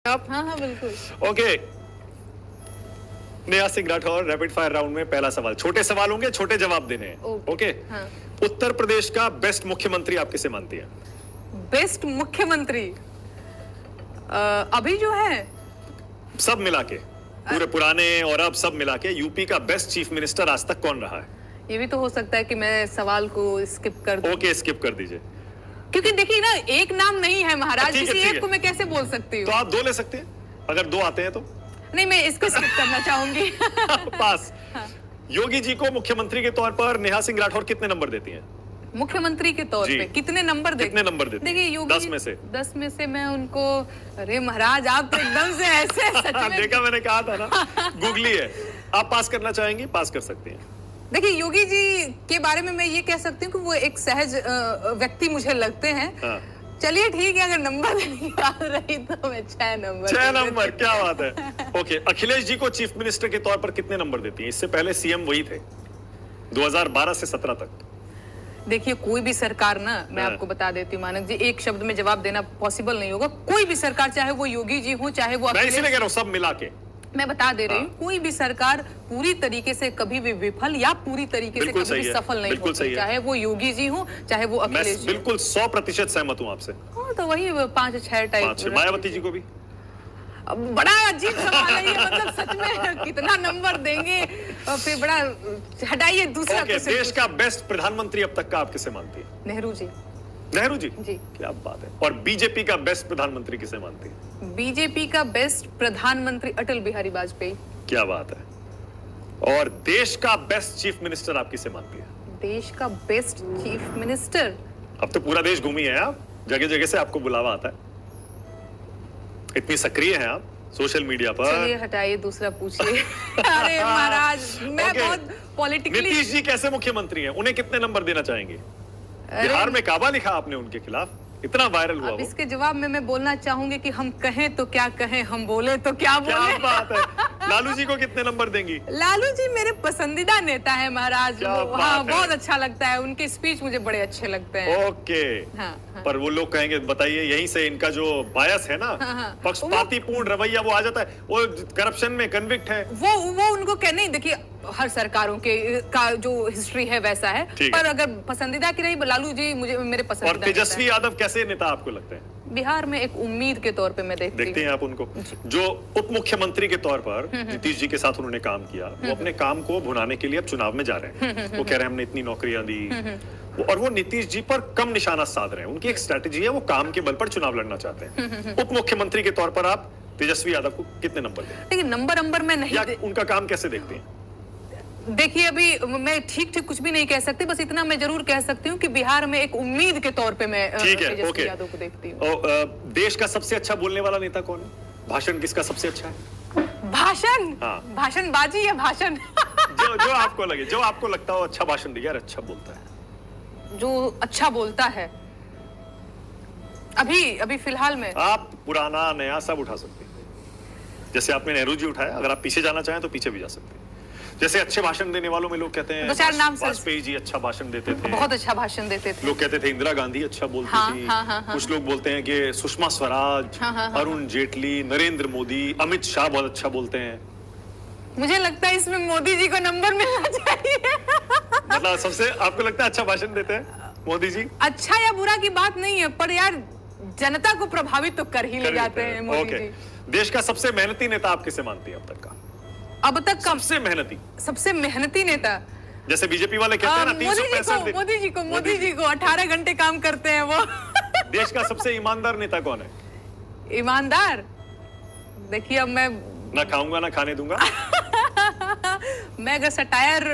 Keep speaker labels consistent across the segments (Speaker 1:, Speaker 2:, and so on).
Speaker 1: आप? हाँ हाँ बिल्कुल।
Speaker 2: Okay, Neha Singh Rathore, rapid fire round में पहला सवाल, छोटे सवाल होंगे, छोटे जवाब देने हैं। ओके।
Speaker 1: हाँ।
Speaker 2: उत्तर प्रदेश का बेस्ट मुख्यमंत्री आप किसे मानती हैं?
Speaker 1: बेस्ट मुख्यमंत्री अभी जो है
Speaker 2: सब मिला के, पूरे पुराने और अब सब मिला के यूपी का बेस्ट चीफ मिनिस्टर आज तक कौन रहा है?
Speaker 1: ये भी तो हो सकता है कि मैं सवाल को स्किप कर दूं।
Speaker 2: ओके, स्किप कर दीजिए,
Speaker 1: क्योंकि देखिए ना, एक नाम नहीं है महाराज,
Speaker 2: ठीक है,
Speaker 1: किसी
Speaker 2: ठीक
Speaker 1: एक
Speaker 2: है।
Speaker 1: को मैं कैसे बोल सकती
Speaker 2: तो
Speaker 1: हूँ?
Speaker 2: आप दो ले सकते हैं, अगर दो आते हैं तो।
Speaker 1: नहीं, मैं इसको स्किप करना चाहूंगी।
Speaker 2: पास। योगी जी को मुख्यमंत्री के तौर पर नेहा सिंह राठौर कितने नंबर देती हैं?
Speaker 1: मुख्यमंत्री के तौर
Speaker 2: जी।
Speaker 1: पे कितने नंबर
Speaker 2: कितने नंबर देती हैं?
Speaker 1: देखिए योगी
Speaker 2: 10 में से।
Speaker 1: 10 में से मैं उनको, अरे महाराज आप तो एकदम से ऐसे सच में।
Speaker 2: देखा, मैंने कहा था ना, गूगली है। आप पास करना चाहेंगी, पास कर सकती हैं।
Speaker 1: देखिए योगी जी के बारे में मैं ये कह सकती हूँ कि वो एक सहज व्यक्ति मुझे लगते हैं।
Speaker 2: हाँ।
Speaker 1: चलिए ठीक है, अगर नंबर देने की बात रही तो मैं 6 नंबर।
Speaker 2: 6 नंबर, क्या बात है। ओके, अखिलेश जी को चीफ मिनिस्टर के तौर पर कितने नंबर देती हैं? इससे पहले सीएम वही थे 2012 से 17 तक।
Speaker 1: देखिए कोई भी सरकार ना, मैं आपको बता देती हूँ मानक जी, एक शब्द में जवाब देना पॉसिबल नहीं होगा। कोई भी सरकार, चाहे वो योगी जी हो, चाहे वो
Speaker 2: मैं इसीलिए कह रहा हूँ सब मिला के।
Speaker 1: मैं बता दे रही हूँ, कोई भी सरकार पूरी तरीके से कभी भी विफल या पूरी तरीके से कभी भी सफल नहीं होती, चाहे वो योगी जी हो, चाहे वो अखिलेश जी।
Speaker 2: बिल्कुल 100% सहमत हूँ आपसे।
Speaker 1: हाँ, तो वही 5-6 टाइप।
Speaker 2: मायावती जी को भी
Speaker 1: बड़ा अजीब सवाल है ये, मतलब सच में कितना नंबर देंगे? और फिर बड़ा, हटाइए दूसरा।
Speaker 2: देश का बेस्ट प्रधानमंत्री अब तक का आप किसे मानती है?
Speaker 1: नेहरू जी।
Speaker 2: नेहरू जी
Speaker 1: जी,
Speaker 2: क्या बात है। और बीजेपी का बेस्ट प्रधानमंत्री किसे मानती है?
Speaker 1: बीजेपी का बेस्ट प्रधानमंत्री अटल बिहारी वाजपेयी।
Speaker 2: क्या बात है। और देश का बेस्ट चीफ मिनिस्टर आप किसे मानती है?
Speaker 1: देश का बेस्ट चीफ मिनिस्टर,
Speaker 2: अब तो पूरा देश घूमी है आप, जगह जगह से आपको बुलावा आता है, इतनी सक्रिय हैं आप सोशल मीडिया पर।
Speaker 1: चलिए हटाइए, दूसरा पूछिए। अरे महाराज, मैं बहुत पॉलिटिकली।
Speaker 2: नीतीश जी कैसे मुख्यमंत्री हैं, उन्हें कितने नंबर देना चाहेंगे? बिहार में काबा लिखा आपने उनके खिलाफ, इतना वायरल हुआ।
Speaker 1: अब इसके जवाब में मैं बोलना चाहूंगी कि हम कहें तो क्या कहें, हम बोले तो क्या बोले।
Speaker 2: क्या बात है। लालू जी को कितने नंबर देंगी?
Speaker 1: लालू जी मेरे पसंदीदा नेता है महाराज। हाँ, बहुत अच्छा लगता है, उनके स्पीच मुझे बड़े अच्छे लगते हैं।
Speaker 2: ओके।
Speaker 1: हाँ, हाँ।
Speaker 2: पर वो लोग कहेंगे, बताइए, यहीं से इनका जो बायस है ना, पक्षपातीपूर्ण रवैया वो आ जाता है। वो करप्शन में कन्विक्ट है।
Speaker 1: वो उनको नहीं, देखिए हर सरकारों के का जो हिस्ट्री है वैसा है, पर अगर पसंदीदा की रही, लालू जी मुझे मेरे पसंदीदा।
Speaker 2: और तेजस्वी यादव कैसे नेता आपको लगते हैं?
Speaker 1: बिहार में एक उम्मीद के तौर पे मैं देखते
Speaker 2: हैं आप उनको, जो उप मुख्यमंत्री के तौर पर नीतीश जी के साथ उन्होंने काम किया, वो अपने काम को भुनाने के लिए अब चुनाव में जा रहे हैं। वो कह रहे हैं हमने इतनी नौकरियां दी, और वो नीतीश जी पर कम निशाना साध रहे हैं। उनकी एक स्ट्रेटेजी है, वो काम के बल पर चुनाव लड़ना चाहते हैं। उप मुख्यमंत्री के तौर पर आप तेजस्वी यादव को कितने नंबर दें?
Speaker 1: देखिए नंबर में नहीं,
Speaker 2: उनका काम कैसे देखते हैं?
Speaker 1: देखिए अभी मैं ठीक कुछ भी नहीं कह सकती, बस इतना मैं जरूर कह सकती हूँ कि बिहार में एक उम्मीद के तौर पे मैं तेजस्वी यादव को देखती हूँ।
Speaker 2: देश का सबसे अच्छा बोलने वाला नेता कौन है? भाषण किसका सबसे अच्छा है?
Speaker 1: भाषण?
Speaker 2: हाँ।
Speaker 1: भाषणबाजी या भाषण?
Speaker 2: जो आपको लगे, जो आपको लगता हो अच्छा भाषण दिया, अच्छा बोलता है,
Speaker 1: जो अच्छा बोलता है अभी फिलहाल में।
Speaker 2: आप पुराना नया सब उठा सकते हैं, जैसे आपने नेहरू जी उठाया, अगर आप पीछे जाना चाहें तो पीछे भी जा सकते हैं। जैसे अच्छे भाषण देने वालों में लोग कहते हैं,
Speaker 1: 2-4 नाम
Speaker 2: वाजपेयी जी अच्छा भाषण देते थे,
Speaker 1: बहुत अच्छा भाषण देते थे।
Speaker 2: लोग कहते थे इंदिरा गांधी अच्छा बोलती थी। कुछ लोग बोलते हैं कि सुषमा स्वराज, अरुण जेटली, नरेंद्र मोदी, अमित शाह बहुत अच्छा बोलते हैं।
Speaker 1: मुझे लगता है इसमें मोदी जी को नंबर मिलना चाहिए।
Speaker 2: मतलब सबसे आपको लगता है अच्छा भाषण देते हैं मोदी जी?
Speaker 1: अच्छा या बुरा की बात नहीं है, पर यार जनता को प्रभावित तो कर ही ले जाते हैं मोदी जी।
Speaker 2: देश का सबसे मेहनती नेता आप किसे मानती है अब तक का?
Speaker 1: अब तक का सबसे मेहनती नेता,
Speaker 2: जैसे बीजेपी वाले कहते हैं ना, 365
Speaker 1: मोदी जी को 18 घंटे काम करते हैं वो।
Speaker 2: देश का सबसे ईमानदार नेता कौन है?
Speaker 1: ईमानदार? देखिए अब मैं
Speaker 2: ना खाऊंगा ना खाने दूंगा।
Speaker 1: मैं अगर सटायर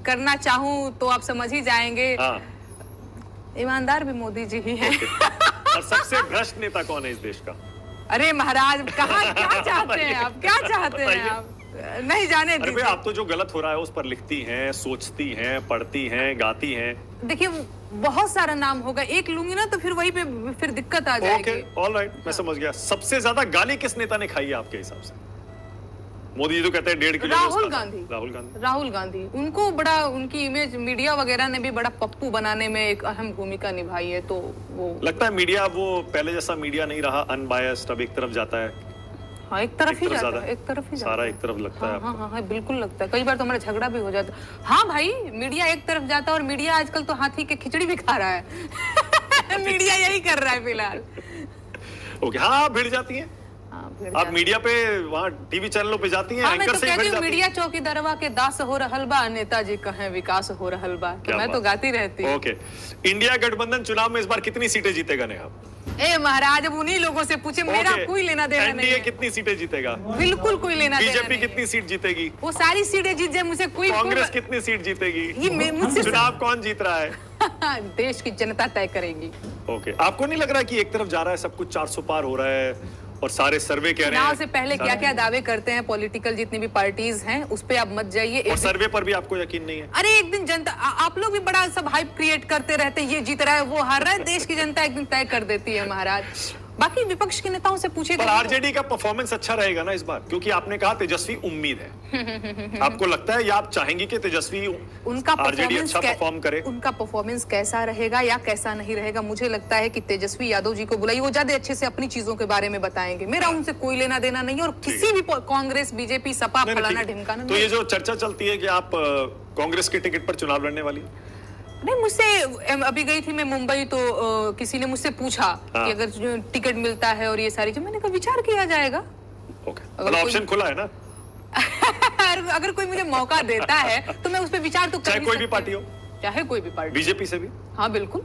Speaker 1: करना चाहूं तो आप समझ ही जाएंगे।
Speaker 2: हाँ।
Speaker 1: ईमानदार भी मोदी जी ही हैं।
Speaker 2: और सबसे भ्रष्ट नेता कौन है इस देश का?
Speaker 1: अरे महाराज, कहाँ क्या चाहते हैं आप, क्या चाहते हैं आप? नहीं जाने दीजिए।
Speaker 2: अरे आप तो जो गलत हो रहा है उस पर लिखती हैं, सोचती हैं, पढ़ती हैं, गाती हैं।
Speaker 1: देखिए बहुत सारा नाम होगा, एक लूंगी ना तो फिर वही पे फिर दिक्कत आ जाएगी।
Speaker 2: ओके, ऑलराइट, मैं समझ गया। सबसे ज्यादा गाली किस नेता ने खाई है आपके हिसाब से? मोदी जी तो कहते हैं 1.5 किलो।
Speaker 1: राहुल गांधी। उनको बड़ा, उनकी इमेज मीडिया वगैरह ने भी बड़ा पप्पू बनाने में एक अहम भूमिका निभाई है, तो वो
Speaker 2: लगता है मीडिया वो पहले जैसा मीडिया नहीं रहा, अनबायस्ड, अब एक तरफ जाता है।
Speaker 1: हाँ, एक तरफ ही जाता है, एक तरफ ही जाता
Speaker 2: सारा एक तरफ लगता है
Speaker 1: आपको। हाँ, बिल्कुल लगता है। कई बार तो हमारा झगड़ा भी हो जाता है। हाँ भाई, मीडिया एक तरफ जाता है और मीडिया आजकल तो हाथी के खिचड़ी भी खा रहा है। मीडिया यही कर रहा है फिलहाल।
Speaker 2: ओके, हाँ, भिड़ जाती है। आप मीडिया पे वहाँ टीवी चैनलों पे जाती हैं, एंकर से ही भिड़ जाती हैं।
Speaker 1: मीडिया चौकी दरवा के दास हो रहल बा, नेताजी कहे विकास हो रहल बा। तो मैं तो गाती रहती हूँ।
Speaker 2: ओके, इंडिया गठबंधन चुनाव में इस बार कितनी सीटें जीतेगा नेहा?
Speaker 1: ए महाराज, अब उन्हीं लोगों से पूछे, मेरा कोई लेना देना नहीं है।
Speaker 2: एनडीए कितनी सीटें जीतेगा?
Speaker 1: बिल्कुल कोई लेना देना नहीं।
Speaker 2: बीजेपी कितनी सीट जीतेगी?
Speaker 1: वो सारी सीटें जीत जाए, मुझे कोई।
Speaker 2: कांग्रेस कितनी सीट जीतेगी?
Speaker 1: ये मुझसे
Speaker 2: चुनाव कौन जीत रहा है?
Speaker 1: देश की जनता तय करेगी।
Speaker 2: ओके, आपको नहीं लग रहा कि एक तरफ जा रहा है सब कुछ, 400 पार हो रहा है और सारे सर्वे कह रहे हैं?
Speaker 1: चुनाव से पहले क्या क्या दावे करते हैं पॉलिटिकल जितनी भी पार्टीज हैं, उस पे आप मत जाइए।
Speaker 2: और सर्वे पर भी आपको यकीन नहीं है?
Speaker 1: अरे एक दिन जनता, आप लोग भी बड़ा सब हाइप क्रिएट करते रहते हैं, ये जीत रहा है, वो हार रहा है। देश की जनता एक दिन तय कर देती है महाराज। बाकी विपक्ष के नेताओं से पूछे।
Speaker 2: पर आरजेडी का परफॉर्मेंस अच्छा रहेगा ना इस बार, क्योंकि आपने कहा तेजस्वी उम्मीद है। आपको लगता है या आप चाहेंगी कि तेजस्वी
Speaker 1: उनका
Speaker 2: आरजेडी अच्छा परफॉर्म करे?
Speaker 1: उनका परफॉर्मेंस कैसा रहेगा या कैसा नहीं रहेगा, मुझे लगता है कि तेजस्वी यादव जी को बुलाइए, वो ज्यादा अच्छे से अपनी चीजों के बारे में बताएंगे। मेरा उनसे कोई लेना देना नहीं है, और किसी भी कांग्रेस, बीजेपी, सपा, फलाना ढिमकाना।
Speaker 2: तो ये जो चर्चा चलती है कि आप कांग्रेस के टिकट पर चुनाव लड़ने वाली?
Speaker 1: नहीं, मुझसे अभी गई थी मैं मुंबई, तो किसी ने मुझसे पूछा कि अगर टिकट मिलता है और ये सारी चीज, मैंने कहा विचार किया जाएगा।
Speaker 2: ओके, ऑप्शन खुला है ना?
Speaker 1: अगर कोई मुझे मौका देता है तो मैं उस पर विचार तो कर,
Speaker 2: चाहे कोई भी पार्टी हो,
Speaker 1: चाहे कोई भी पार्टी,
Speaker 2: बीजेपी से भी।
Speaker 1: हाँ बिल्कुल।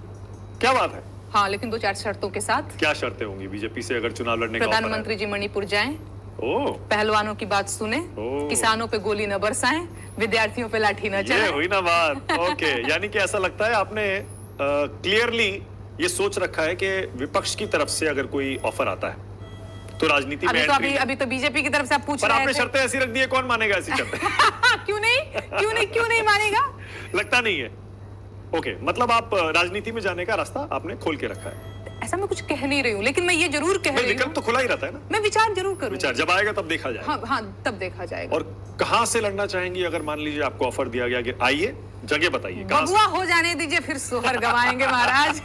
Speaker 2: क्या बात है?
Speaker 1: हाँ, लेकिन 2-4 शर्तों के साथ।
Speaker 2: क्या शर्तें होंगी बीजेपी से अगर चुनाव लड़ने का?
Speaker 1: प्रधानमंत्री जी मणिपुर जाएं, पहलवानों की बात सुने, किसानों पे गोली न बरसाएं, विद्यार्थियों पे लाठी न चलाएं।
Speaker 2: ये हुई ना बात। ओके, यानी कि ऐसा लगता है आपने क्लियरली ये सोच रखा है कि विपक्ष की तरफ से अगर कोई ऑफर आता है तो राजनीति में
Speaker 1: अभी तो बीजेपी की तरफ से आप पूछ रहे हैं।
Speaker 2: आपने शर्तें ऐसी रख दी है, कौन मानेगा ऐसी शर्तें?
Speaker 1: क्यों नहीं मानेगा?
Speaker 2: लगता नहीं है। ओके, मतलब आप राजनीति में जाने का रास्ता आपने खोल के रखा है।
Speaker 1: ऐसा मैं कुछ कह नहीं रही हूँ, लेकिन मैं ये जरूर कह रही हूँ,
Speaker 2: विकल्प तो खुला ही रहता है ना।
Speaker 1: मैं विचार जरूर करूँ।
Speaker 2: विचार जब आएगा तब देखा जाएगा।
Speaker 1: हाँ, तब देखा जाएगा।
Speaker 2: और कहाँ से लड़ना चाहेंगी अगर मान लीजिए आपको ऑफर दिया गया कि आइए, जगह बताइए।
Speaker 1: बबुआ हो जाने दीजिए, फिर सोहर गवाएंगे महाराज।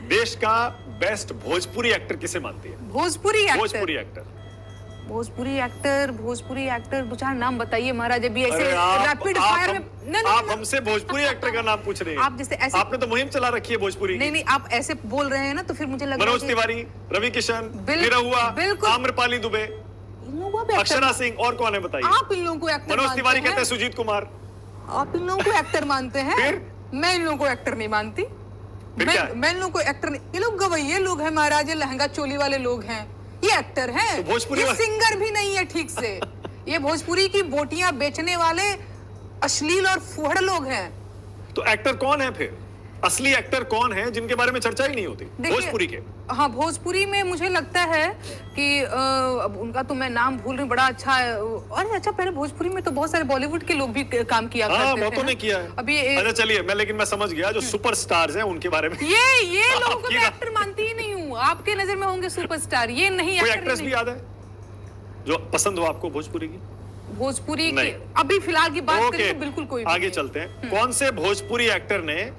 Speaker 2: देश का बेस्ट भोजपुरी एक्टर किसे मानती है?
Speaker 1: भोजपुरी एक्टर 2-4 नाम बताइए महाराज। अभी ऐसे रैपिड फायर में
Speaker 2: आप हमसे भोजपुरी एक्टर का नाम पूछ रहे हैं।
Speaker 1: आप जैसे ऐसे,
Speaker 2: आपने तो मुहिम चला रखी है भोजपुरी।
Speaker 1: नहीं, आप ऐसे बोल रहे हैं ना, तो फिर मुझे लग रहा है
Speaker 2: मनोज तिवारी, रवि किशन, निरहुआ, आम्रपाली दुबे, अक्षरा सिंह, और कौन है बताइए?
Speaker 1: आप इन लोगों को एक्टर?
Speaker 2: मनोज तिवारी कहते हैं सुजीत कुमार।
Speaker 1: आप इन लोगों को एक्टर मानते हैं? मैं इन लोगों को एक्टर नहीं मानती। मैं इन लोगों को एक्टर नहीं, ये लोग गवैये लोग हैं महाराज, ये लहंगा चोली वाले लोग हैं, ये एक्टर हैं।
Speaker 2: तो भोजपुरी
Speaker 1: ये सिंगर भी नहीं है ठीक से। ये भोजपुरी की बोटियां बेचने वाले अश्लील और फुहड़ लोग हैं।
Speaker 2: तो एक्टर कौन है फिर? असली एक्टर कौन है जिनके बारे में चर्चा ही नहीं होती भोजपुरी के?
Speaker 1: हाँ, भोजपुरी में मुझे लगता है कि अब उनका तो मैं नाम भूल रही, बड़ा अच्छा है। और अच्छा, पहले भोजपुरी में तो बहुत सारे बॉलीवुड के लोग भी काम किया करते थे।
Speaker 2: बहुतों ने किया है
Speaker 1: अभी।
Speaker 2: अच्छा चलिए, लेकिन मैं समझ गया, जो सुपरस्टार्स हैं उनके बारे में।
Speaker 1: ये लोगों को मैं एक्टर मानती ही नहीं हूँ। आपके नजर में होंगे सुपरस्टार, ये नहीं।
Speaker 2: कोई एक्ट्रेस भी याद है जो पसंद हो आपको भोजपुरी की?
Speaker 1: भोजपुरी की अभी फिलहाल की बात करें तो बिल्कुल कोई।
Speaker 2: आगे चलते हैं। कौन से भोजपुरी एक्टर ने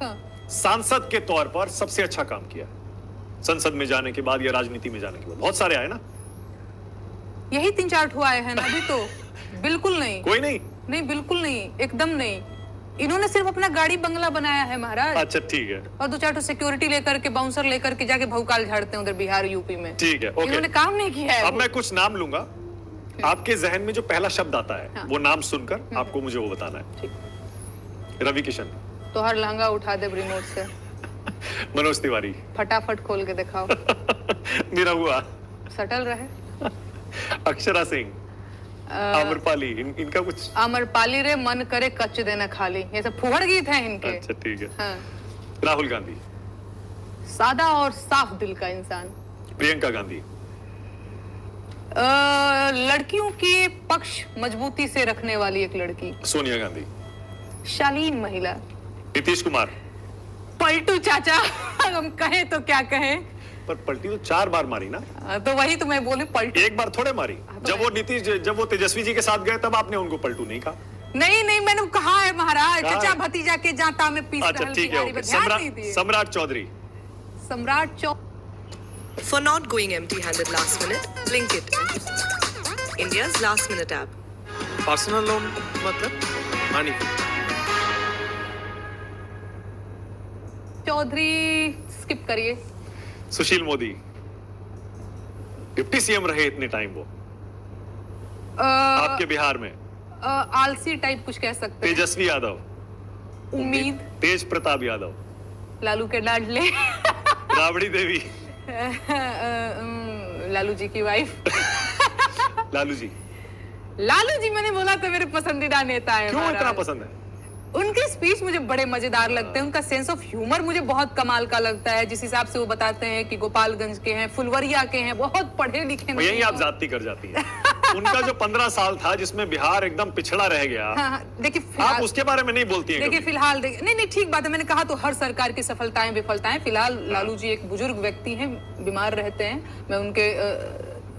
Speaker 2: सांसद के तौर पर सबसे अच्छा काम किया संसद में जाने के बाद या राजनीति में जाने के बाद? बहुत सारे आए ना।
Speaker 1: यही 3-4 ठो आए हैं ना अभी तो। बिल्कुल नहीं,
Speaker 2: कोई नहीं।
Speaker 1: नहीं, बिल्कुल नहीं, एकदम नहीं। इन्होंने सिर्फ अपना गाड़ी बंगला बनाया है महाराज।
Speaker 2: अच्छा ठीक है।
Speaker 1: और 2-4 ठो सिक्योरिटी लेकर के, बाउंसर लेकर के जाके भौकाल झाड़ते हैं उधर बिहार यूपी में।
Speaker 2: ठीक है, ओके।
Speaker 1: इन्होंने काम नहीं किया है।
Speaker 2: अब मैं कुछ नाम लूंगा, आपके जहन में जो पहला शब्द आता है वो नाम सुनकर आपको मुझे वो बताना है। रवि किशन।
Speaker 1: तो हर लहंगा उठा दे रिमोट से।
Speaker 2: मनोज तिवारी।
Speaker 1: फटाफट खोल के दिखाओ।
Speaker 2: निरहुआ।
Speaker 1: सटल रहे।
Speaker 2: अक्षरा सिंह, आम्रपाली, इनका कुछ?
Speaker 1: आम्रपाली रे मन करे कच्च देना खाली, ये सब फुहड़ गीत हैं इनके।
Speaker 2: अच्छा ठीक है।
Speaker 1: हाँ।
Speaker 2: राहुल गांधी।
Speaker 1: सादा और साफ दिल का इंसान।
Speaker 2: प्रियंका गांधी।
Speaker 1: लड़कियों के पक्ष मजबूती से रखने वाली एक लड़की।
Speaker 2: सोनिया गांधी।
Speaker 1: शालीन महिला।
Speaker 2: नीतीश कुमार।
Speaker 1: पलटू चाचा। हम कहें तो क्या कहें,
Speaker 2: पर पलटी तो 4 बार मारी ना।
Speaker 1: तो वही तो मैं बोली, पलटू
Speaker 2: एक बार थोड़े मारी। जब वो तेजस्वी जी के साथ गए तब आपने उनको पलटू नहीं कहा।
Speaker 1: नहीं, मैंने कहा है महाराज, चाचा भतीजा के जाता में पीस।
Speaker 2: अच्छा ठीक है। सम्राट Chaudhary.
Speaker 3: For not going empty-handed last minute, Blinkit, India's last minute app.
Speaker 4: Personal loan मतलब मनी।
Speaker 1: चौधरी स्किप करिए।
Speaker 2: सुशील मोदी डिप्टी सीएम रहे इतने टाइम वो आपके बिहार में।
Speaker 1: आलसी टाइप कुछ कह सकते हैं।
Speaker 2: तेजस्वी यादव,
Speaker 1: उम्मीद,
Speaker 2: तेज प्रताप यादव,
Speaker 1: लालू के लाडले,
Speaker 2: राबड़ी देवी,
Speaker 1: लालू जी की वाइफ।
Speaker 2: लालू जी।
Speaker 1: लालू जी मैंने बोला तो मेरे पसंदीदा नेता है।
Speaker 2: क्यों
Speaker 1: महाराज।
Speaker 2: इतना पसंद है?
Speaker 1: उनके स्पीच मुझे बड़े मजेदार लगते हैं, उनका सेंस ऑफ ह्यूमर मुझे बहुत कमाल का लगता है। जिस हिसाब से वो बताते हैं कि गोपालगंज के हैं, फुलवरिया के हैं, बहुत पढ़े लिखे नहीं
Speaker 2: यही
Speaker 1: हैं।
Speaker 2: आप जाति कर जाती है। उनका जो 15 साल था जिसमें बिहार एकदम पिछड़ा रह गया,
Speaker 1: हाँ, देखिए
Speaker 2: आप
Speaker 1: फिलहाल
Speaker 2: उसके बारे में नहीं बोलती हैं
Speaker 1: देखिए
Speaker 2: कभी।
Speaker 1: फिलहाल नहीं नहीं ठीक बात है। मैंने कहा तो हर सरकार की सफलताएं विफलताएं। फिलहाल लालू जी एक बुजुर्ग व्यक्ति हैं, बीमार रहते हैं। मैं उनके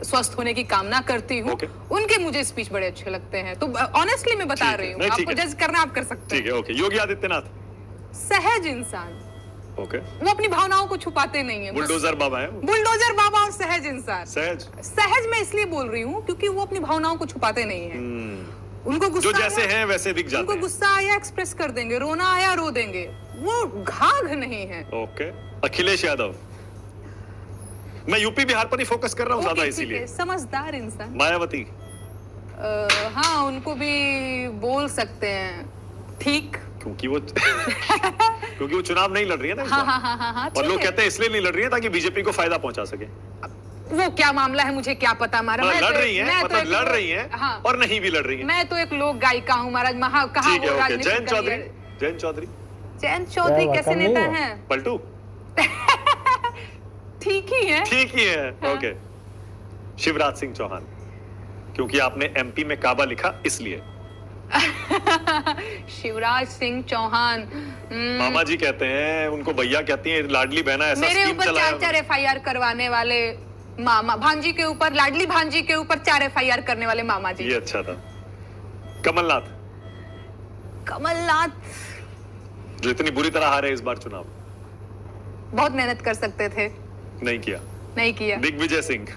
Speaker 1: स्वस्थ होने की कामना करती हूँ।
Speaker 2: Okay.
Speaker 1: उनके मुझे स्पीच बड़े अच्छे लगते हैं। तो ऑनेस्टली मैं बता
Speaker 2: ठीक है।
Speaker 1: रही हूँ,
Speaker 2: नहीं, ठीक
Speaker 1: आपको
Speaker 2: है।
Speaker 1: जज करना आप कर सकते
Speaker 2: ठीक
Speaker 1: हैं।
Speaker 2: है, ओके। योगी आदित्यनाथ,
Speaker 1: सहज इंसान,
Speaker 2: ओके।
Speaker 1: वो अपनी भावनाओं को छुपाते नहीं है।
Speaker 2: बुलडोजर बाबा है वो।
Speaker 1: बुलडोजर बाबा और सहज इंसान।
Speaker 2: सहज।
Speaker 1: सहज मैं इसलिए बोल रही हूँ क्योंकि वो अपनी भावनाओं को छुपाते नहीं है। उनको
Speaker 2: जो
Speaker 1: गुस्सा
Speaker 2: जैसे
Speaker 1: आया-
Speaker 2: हैं वैसे दिख जाते
Speaker 1: उनको
Speaker 2: हैं।
Speaker 1: गुस्सा आया एक्सप्रेस कर देंगे, रोना आया रो देंगे, वो घाघ नहीं है।
Speaker 2: ओके। अखिलेश यादव, मैं यूपी बिहार पर ही फोकस कर रहा हूँ ज्यादा
Speaker 1: ओके, ठीक
Speaker 2: इसीलिए।
Speaker 1: है, समझदार इंसान।
Speaker 2: मायावती,
Speaker 1: हाँ उनको भी बोल सकते हैं ठीक।
Speaker 2: क्योंकि वो क्योंकि वो चुनाव नहीं लड़ रही है ना इस
Speaker 1: हाँ
Speaker 2: बार।
Speaker 1: हाँ हाँ हाँ
Speaker 2: और
Speaker 1: ठीक
Speaker 2: लोग
Speaker 1: है।
Speaker 2: कहते हैं इसलिए नहीं लड़ रही है ताकि बीजेपी को फायदा पहुंचा सके।
Speaker 1: वो क्या मामला है मुझे क्या पता महाराज। मैं
Speaker 2: लड़
Speaker 1: तो
Speaker 2: रही
Speaker 1: एक-
Speaker 2: है,
Speaker 1: मैं तो
Speaker 2: मतलब
Speaker 1: एक
Speaker 2: लड़
Speaker 1: लोक-
Speaker 2: रही है
Speaker 1: हाँ,
Speaker 2: और नहीं भी लड़ रही है।
Speaker 1: मैं तो एक लोक गायिका हूँ महाराज। कहा
Speaker 2: ठीक है,
Speaker 1: वो
Speaker 2: ओके।
Speaker 1: राजनीतिक
Speaker 2: जयंत चौधरी,
Speaker 1: करियर-
Speaker 2: जयंत चौधरी,
Speaker 1: जयंत चौधरी
Speaker 5: क्या
Speaker 1: कैसे
Speaker 5: वाकई नहीं
Speaker 1: नेता
Speaker 5: हुआ?
Speaker 1: हैं?
Speaker 2: पलटू,
Speaker 1: ठीक ही है।
Speaker 2: ठीक ही है, ओके। शिवराज सिंह चौहान, क्योंकि आपने एमपी में काबा लिखा इसलिए।
Speaker 1: शिवराज सिंह चौहान
Speaker 2: मामा जी कहते हैं, उनको भैया कहती हैं, लाडली बहना ऐसा
Speaker 1: मेरे
Speaker 2: स्कीम
Speaker 1: ऊपर
Speaker 2: चलाया
Speaker 1: 4 FIR करवाने वाले मामा, भांजी के ऊपर, लाडली भांजी के ऊपर 4 FIR करने वाले मामा जी।
Speaker 2: ये अच्छा था। कमलनाथ,
Speaker 1: कमलनाथ
Speaker 2: जो इतनी बुरी तरह हारे इस बार चुनाव,
Speaker 1: बहुत मेहनत कर सकते थे,
Speaker 2: नहीं किया।
Speaker 1: नहीं किया।
Speaker 2: दिग्विजय सिंह,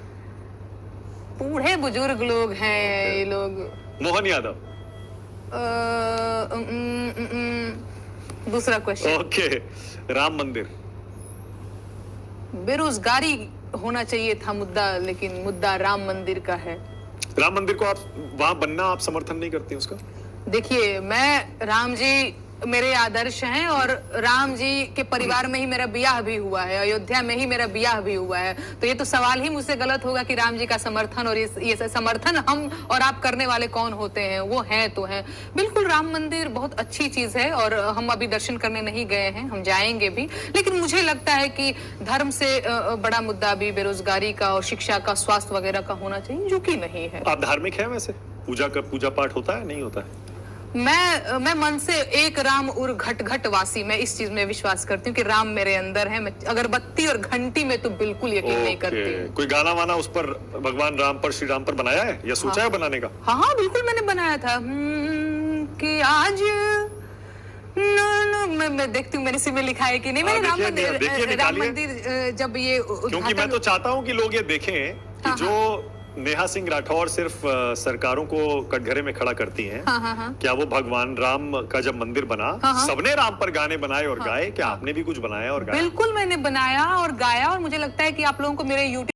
Speaker 1: बूढ़े बुजुर्ग लोग हैं ये लोग।
Speaker 2: मोहन यादव,
Speaker 1: दूसरा क्वेश्चन।
Speaker 2: ओके। राम मंदिर,
Speaker 1: बेरोजगारी होना चाहिए था मुद्दा, लेकिन मुद्दा राम मंदिर का है।
Speaker 2: राम मंदिर को आप वहां बनना आप समर्थन नहीं करते उसका?
Speaker 1: देखिए मैं, राम जी मेरे आदर्श हैं और राम जी के परिवार में ही मेरा ब्याह भी हुआ है, अयोध्या में ही मेरा ब्याह भी हुआ है। तो ये तो सवाल ही मुझसे गलत होगा कि राम जी का समर्थन और ये समर्थन हम और आप करने वाले कौन होते हैं? वो हैं तो हैं। बिल्कुल राम मंदिर बहुत अच्छी चीज है और हम अभी दर्शन करने नहीं गए हैं, हम जाएंगे भी। लेकिन मुझे लगता है कि धर्म से बड़ा मुद्दा भी बेरोजगारी का और शिक्षा का, स्वास्थ्य वगैरह का होना चाहिए, जो कि नहीं है।
Speaker 2: आप धार्मिक हैं वैसे? पूजा पाठ होता है, नहीं होता है?
Speaker 1: मैं मन से एक राम उर घट घट वासी, मैं इस चीज में विश्वास करती हूँ कि राम मेरे अंदर है। मैं अगरबत्ती और घंटी में तो बिल्कुल यकीन नहीं करती हूँ।
Speaker 2: कोई गाना वाना उस पर, भगवान राम पर, श्री राम पर बनाया है या सोचा है बनाने का?
Speaker 1: हाँ हाँ बिल्कुल मैंने बनाया था। कि आज मैं देखती हूँ मेरे इसी में लिखा है कि नहीं। मैंने राम
Speaker 2: देखिए,
Speaker 1: मंदिर, राम
Speaker 2: निकालिए।
Speaker 1: मंदिर जब ये
Speaker 2: क्योंकि मैं तो चाहता हूं कि लोग ये देखें कि
Speaker 1: हाँ,
Speaker 2: जो नेहा सिंह राठौर सिर्फ सरकारों को कटघरे में खड़ा करती हैं,
Speaker 1: हाँ हाँ हाँ
Speaker 2: क्या वो भगवान राम का जब मंदिर बना,
Speaker 1: हाँ, हाँ।
Speaker 2: सबने राम पर गाने बनाए और गाए? क्या आपने भी कुछ बनाया और गाया?
Speaker 1: बिल्कुल मैंने बनाया और गाया। और मुझे लगता है कि आप लोगों को मेरे YouTube